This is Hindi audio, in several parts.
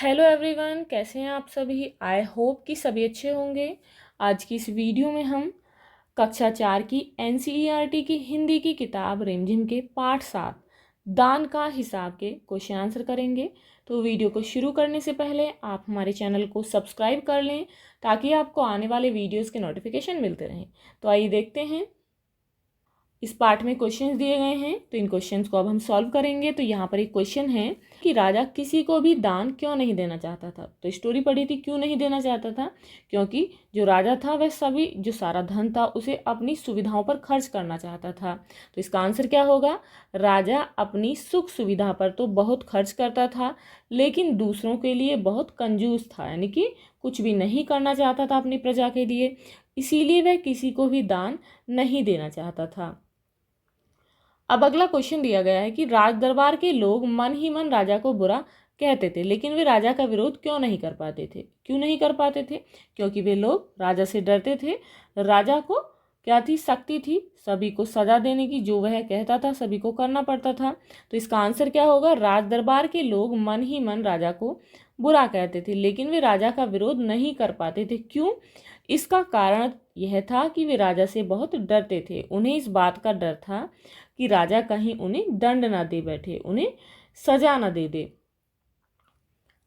हेलो एवरीवन, कैसे हैं आप सभी। आई होप कि सभी अच्छे होंगे। आज की इस वीडियो में हम कक्षा 4 की एनसीईआरटी की हिंदी की किताब रिमझिम के पाठ 7 दान का हिसाब के क्वेश्चन आंसर करेंगे। तो वीडियो को शुरू करने से पहले आप हमारे चैनल को सब्सक्राइब कर लें ताकि आपको आने वाले वीडियोज़ के नोटिफिकेशन मिलते रहें। तो आइए देखते हैं। इस पार्ट में क्वेश्चंस दिए गए हैं, तो इन क्वेश्चंस को अब हम सॉल्व करेंगे। तो यहाँ पर एक क्वेश्चन है कि राजा किसी को भी दान क्यों नहीं देना चाहता था। तो स्टोरी पढ़ी थी, क्यों नहीं देना चाहता था, क्योंकि जो राजा था वह सभी जो सारा धन था उसे अपनी सुविधाओं पर खर्च करना चाहता था। तो इसका आंसर क्या होगा। राजा अपनी सुख सुविधा पर तो बहुत खर्च करता था, लेकिन दूसरों के लिए बहुत कंजूस था, यानी कि कुछ भी नहीं करना चाहता था अपनी प्रजा के लिए, इसीलिए वह किसी को भी दान नहीं देना चाहता था। अब अगला क्वेश्चन दिया गया है कि राज दरबार के लोग मन ही मन राजा को बुरा कहते थे, लेकिन वे राजा का विरोध क्यों नहीं कर पाते थे। क्यों नहीं कर पाते थे, क्योंकि वे लोग राजा से डरते थे। राजा को क्या थी, शक्ति थी सभी को सजा देने की, जो वह कहता था सभी को करना पड़ता था। तो इसका आंसर क्या होगा। राज दरबार के लोग मन ही मन राजा को बुरा कहते थे, लेकिन वे राजा का विरोध नहीं कर पाते थे। क्यों। इसका कारण यह था कि वे राजा से बहुत डरते थे। उन्हें इस बात का डर था कि राजा कहीं उन्हें दंड ना दे बैठे, उन्हें सजा ना दे दे।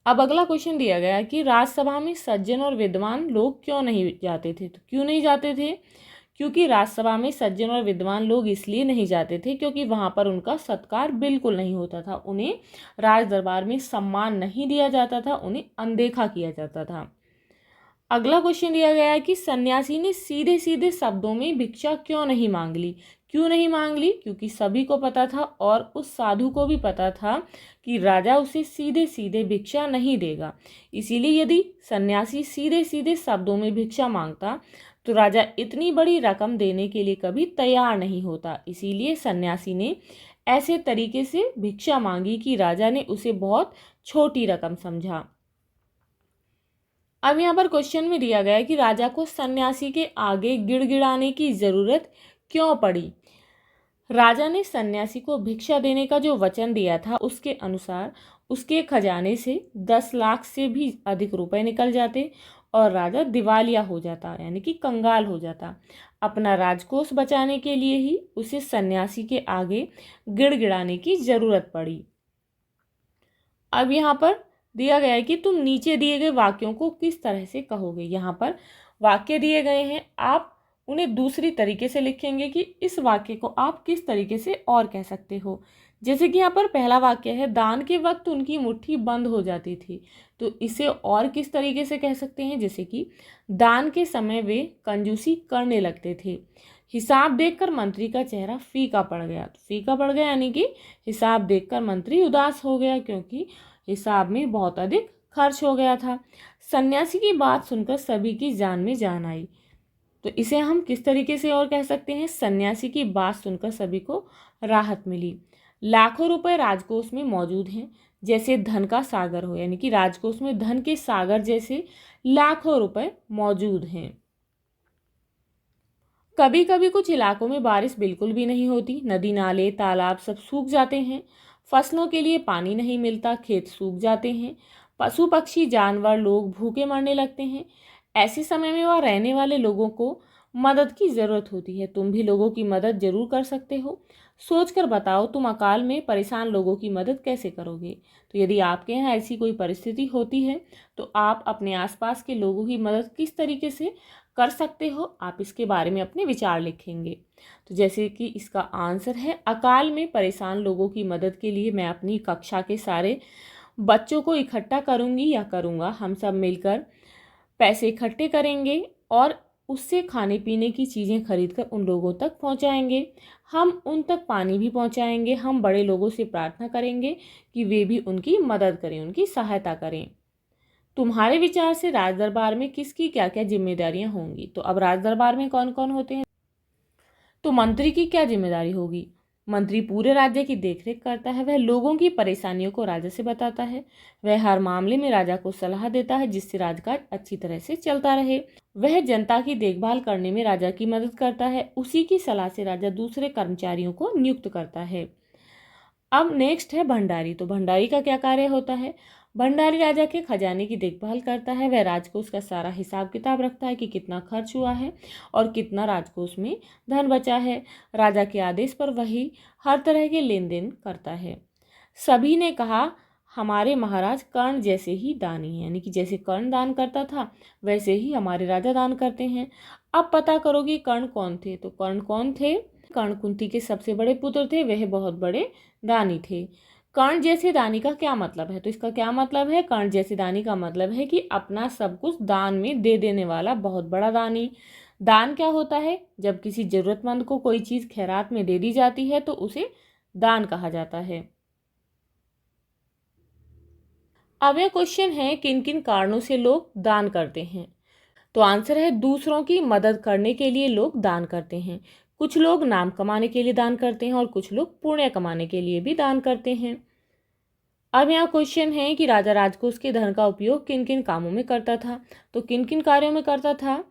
अब अगला क्वेश्चन दिया गया कि राज्यसभा में सज्जन और विद्वान लोग क्यों नहीं जाते थे। तो क्यों नहीं जाते थे, क्योंकि राज्यसभा में सज्जन और विद्वान लोग इसलिए नहीं जाते थे क्योंकि वहां पर उनका सत्कार बिल्कुल नहीं होता था। उन्हें राज दरबार में सम्मान नहीं दिया जाता था, उन्हें अनदेखा किया जाता था। अगला क्वेश्चन दिया गया है कि सन्यासी ने सीधे सीधे शब्दों में भिक्षा क्यों नहीं मांग ली। क्यों नहीं मांग ली, क्योंकि सभी को पता था और उस साधु को भी पता था कि राजा उसे सीधे सीधे भिक्षा नहीं देगा। इसीलिए यदि सन्यासी सीधे सीधे शब्दों में भिक्षा मांगता तो राजा इतनी बड़ी रकम देने के लिए कभी तैयार नहीं होता। इसीलिए सन्यासी ने ऐसे तरीके से भिक्षा मांगी कि राजा ने उसे बहुत छोटी रकम समझा। अब यहाँ पर क्वेश्चन में दिया गया है कि राजा को सन्यासी के आगे गिड़गिड़ाने की जरूरत क्यों पड़ी। राजा ने सन्यासी को भिक्षा देने का जो वचन दिया था उसके अनुसार उसके खजाने से 10 लाख से भी अधिक रुपए निकल जाते और राजा दिवालिया हो जाता, यानी कि कंगाल हो जाता। अपना राजकोष बचाने के लिए ही उसे सन्यासी के आगे गिड़गिड़ाने की जरूरत पड़ी। अब यहाँ पर दिया गया है कि तुम नीचे दिए गए वाक्यों को किस तरह से कहोगे। यहाँ पर वाक्य दिए गए हैं, आप उन्हें दूसरी तरीके से लिखेंगे कि इस वाक्य को आप किस तरीके से और कह सकते हो। जैसे कि यहाँ पर पहला वाक्य है, दान के वक्त उनकी मुट्ठी बंद हो जाती थी। तो इसे और किस तरीके से कह सकते हैं, जैसे कि दान के समय वे कंजूसी करने लगते थे। हिसाब देखकर मंत्री का चेहरा फीका पड़ गया। तो फीका पड़ गया यानी कि हिसाब देखकर मंत्री उदास हो गया, क्योंकि हिसाब में बहुत अधिक खर्च हो गया था। सन्यासी की बात सुनकर सभी की जान में जान आई। तो इसे हम किस तरीके से और कह सकते हैं, सन्यासी की बात सुनकर सभी को राहत मिली। लाखों रुपए राजकोष में मौजूद हैं, जैसे धन का सागर हो, यानी कि राजकोष में धन के सागर जैसे लाखों रुपए मौजूद हैं। कभी कभी कुछ इलाकों में बारिश बिल्कुल भी नहीं होती, नदी नाले तालाब सब सूख जाते हैं, फसलों के लिए पानी नहीं मिलता, खेत सूख जाते हैं, पशु पक्षी जानवर लोग भूखे मरने लगते हैं। ऐसे समय में वहाँ रहने वाले लोगों को मदद की ज़रूरत होती है। तुम भी लोगों की मदद जरूर कर सकते हो। सोचकर बताओ तुम अकाल में परेशान लोगों की मदद कैसे करोगे। तो यदि आपके यहाँ ऐसी कोई परिस्थिति होती है तो आप अपने आसपास के लोगों की मदद किस तरीके से कर सकते हो, आप इसके बारे में अपने विचार लिखेंगे। तो जैसे कि इसका आंसर है, अकाल में परेशान लोगों की मदद के लिए मैं अपनी कक्षा के सारे बच्चों को इकट्ठा करूंगी या करूंगा। हम सब मिलकर पैसे इकट्ठे करेंगे और उससे खाने पीने की चीज़ें खरीदकर उन लोगों तक पहुंचाएंगे। हम उन तक पानी भी पहुंचाएंगे। हम बड़े लोगों से प्रार्थना करेंगे कि वे भी उनकी मदद करें, उनकी सहायता करें। तुम्हारे विचार से राज दरबार में किसकी क्या क्या जिम्मेदारियां होंगी। तो अब राज दरबार में कौन कौन होते हैं। तो मंत्री की क्या जिम्मेदारी होगी। मंत्री पूरे राज्य की देखरेख करता है, वह लोगों की परेशानियों को राजा से बताता है, वह हर मामले में राजा को सलाह देता है जिससे राजकाज अच्छी तरह से चलता रहे, वह जनता की देखभाल करने में राजा की मदद करता है, उसी की सलाह से राजा दूसरे कर्मचारियों को नियुक्त करता है। अब नेक्स्ट है भंडारी। तो भंडारी का क्या कार्य होता है? भंडारी राजा के खजाने की देखभाल करता है। वह राजकोष का सारा हिसाब किताब रखता है कि कितना खर्च हुआ है और कितना राजकोष में धन बचा है। राजा के आदेश पर वही हर तरह के लेन देन करता है। सभी ने कहा हमारे महाराज कर्ण जैसे ही दानी हैं, यानी कि जैसे कर्ण दान करता था वैसे ही हमारे राजा दान करते हैं। अब पता करो कि कर्ण कौन थे। तो कर्ण कौन थे? कर्ण कुंती के सबसे बड़े पुत्र थे। वह बहुत बड़े दानी थे। कर्ण जैसे दानी का क्या मतलब है? तो इसका क्या मतलब है? कर्ण जैसे दानी का मतलब है कि अपना सब कुछ दान में दे देने वाला बहुत बड़ा दानी। दान क्या होता है? जब किसी जरूरतमंद को कोई चीज़ खैरात में दे दी जाती है तो उसे दान कहा जाता है। अब यह क्वेश्चन है किन किन कारणों से लोग दान करते हैं। तो आंसर है दूसरों की मदद करने के लिए लोग दान करते हैं। कुछ लोग नाम कमाने के लिए दान करते हैं और कुछ लोग पुण्य कमाने के लिए भी दान करते हैं। अब यहाँ क्वेश्चन है कि राजा राजकोष के धन का उपयोग किन किन कामों में करता था। तो किन किन कार्यों में करता था?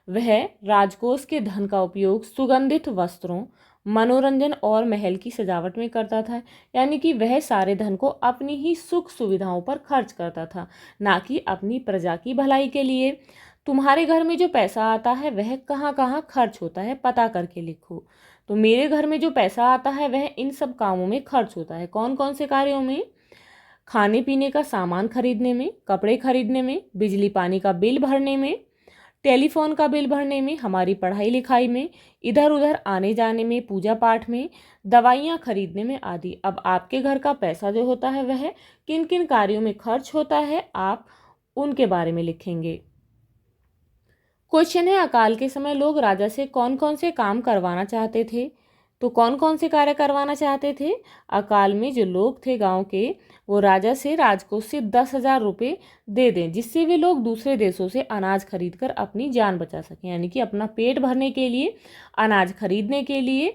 वह राजकोष के धन का उपयोग सुगंधित वस्त्रों, मनोरंजन और महल की सजावट में करता था। यानी कि वह सारे धन को अपनी ही सुख सुविधाओं पर खर्च करता था, ना कि अपनी प्रजा की भलाई के लिए। तुम्हारे घर में जो पैसा आता है वह कहाँ कहाँ खर्च होता है पता करके लिखो। तो मेरे घर में जो पैसा आता है वह इन सब कामों में खर्च होता है। कौन कौन से कार्यों में? खाने पीने का सामान खरीदने में, कपड़े खरीदने में, बिजली पानी का बिल भरने में, टेलीफोन का बिल भरने में, हमारी पढ़ाई लिखाई में, इधर उधर आने जाने में, पूजा पाठ में, दवाइयाँ खरीदने में आदि। अब आपके घर का पैसा जो होता है वह किन किन कार्यों में खर्च होता है आप उनके बारे में लिखेंगे। क्वेश्चन है अकाल के समय लोग राजा से कौन कौन से काम करवाना चाहते थे। तो कौन कौन से कार्य करवाना चाहते थे? अकाल में जो लोग थे गांव के वो राजा से राजकोष से 10,000 रुपये दे दें, जिससे वे लोग दूसरे देशों से अनाज खरीद कर अपनी जान बचा सकें। यानी कि अपना पेट भरने के लिए अनाज खरीदने के लिए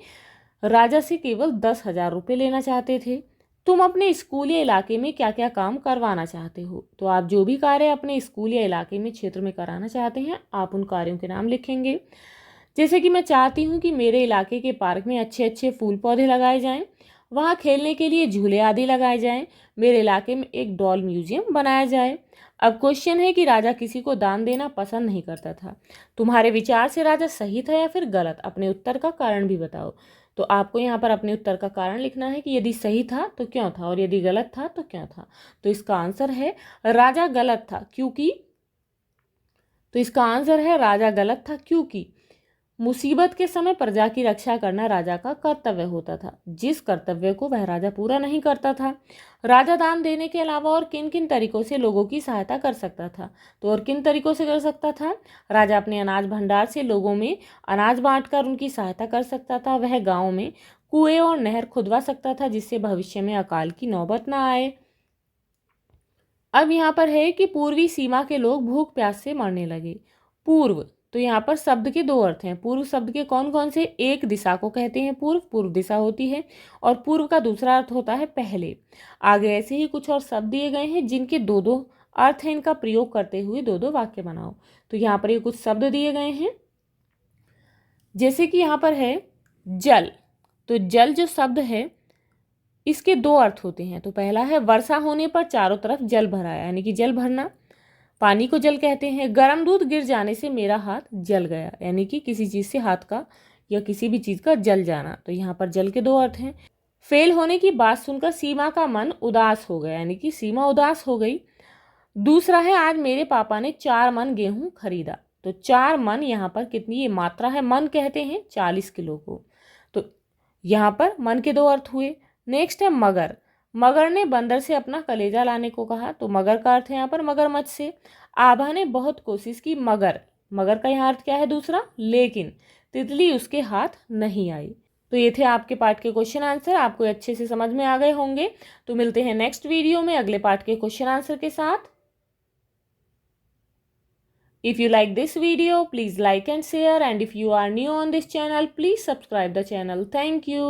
राजा से केवल 10,000 रुपये लेना चाहते थे। तुम अपने स्कूल या इलाके में क्या क्या काम करवाना चाहते हो? तो आप जो भी कार्य अपने स्कूल या इलाके में क्षेत्र में कराना चाहते हैं आप उन कार्यों के नाम लिखेंगे। जैसे कि मैं चाहती हूँ कि मेरे इलाके के पार्क में अच्छे अच्छे फूल पौधे लगाए जाएं, वहाँ खेलने के लिए झूले आदि लगाए जाएं, मेरे इलाके में एक डॉल म्यूजियम बनाया जाए। अब क्वेश्चन है कि राजा किसी को दान देना पसंद नहीं करता था। तुम्हारे विचार से राजा सही था या फिर गलत? अपने उत्तर का कारण भी बताओ। तो आपको यहाँ पर अपने उत्तर का कारण लिखना है कि यदि सही था तो क्यों था और यदि गलत था तो क्यों था। तो इसका आंसर है राजा गलत था क्योंकि राजा गलत था क्योंकि मुसीबत के समय प्रजा की रक्षा करना राजा का कर्तव्य होता था, जिस कर्तव्य को वह राजा पूरा नहीं करता था। राजा दान देने के अलावा और किन किन तरीकों से लोगों की सहायता कर सकता था? तो और किन तरीकों से कर सकता था? राजा अपने अनाज भंडार से लोगों में अनाज बांटकर उनकी सहायता कर सकता था। वह गाँव में कुएं और नहर खुदवा सकता था जिससे भविष्य में अकाल की नौबत न आए। अब यहाँ पर है कि पूर्वी सीमा के लोग भूख प्यास से मरने लगे। पूर्व, तो यहाँ पर शब्द के दो अर्थ हैं। पूर्व शब्द के कौन कौन से? एक दिशा को कहते हैं पूर्व, पूर्व दिशा होती है, और पूर्व का दूसरा अर्थ होता है पहले। आगे ऐसे ही कुछ और शब्द दिए गए हैं जिनके दो दो अर्थ हैं। इनका प्रयोग करते हुए दो दो वाक्य बनाओ। तो यहाँ पर ये कुछ शब्द दिए गए हैं, जैसे कि यहाँ पर है जल। तो जल जो शब्द है इसके दो अर्थ होते हैं। तो पहला है वर्षा होने पर चारों तरफ जल भरा है, यानी कि जल भरना, पानी को जल कहते हैं। गर्म दूध गिर जाने से मेरा हाथ जल गया, यानी कि किसी चीज़ से हाथ का या किसी भी चीज़ का जल जाना। तो यहाँ पर जल के दो अर्थ हैं। फेल होने की बात सुनकर सीमा का मन उदास हो गया, यानी कि सीमा उदास हो गई। दूसरा है आज मेरे पापा ने 4 मन गेहूं खरीदा। तो 4 मन यहाँ पर कितनी ये मात्रा है? मन कहते हैं 40 किलो को। तो यहाँ पर मन के दो अर्थ हुए। नेक्स्ट है मगर। मगर ने बंदर से अपना कलेजा लाने को कहा। तो मगर का अर्थ है यहाँ पर मगरमच्छ से। आभा ने बहुत कोशिश की मगर, मगर का यहाँ अर्थ क्या है? दूसरा, लेकिन तितली उसके हाथ नहीं आई। तो ये थे आपके पार्ट के क्वेश्चन आंसर। आपको अच्छे से समझ में आ गए होंगे। तो मिलते हैं नेक्स्ट वीडियो में अगले पार्ट के क्वेश्चन आंसर के साथ। If you like this video, please like and share, and if you are new on this channel, please subscribe the channel. Thank you.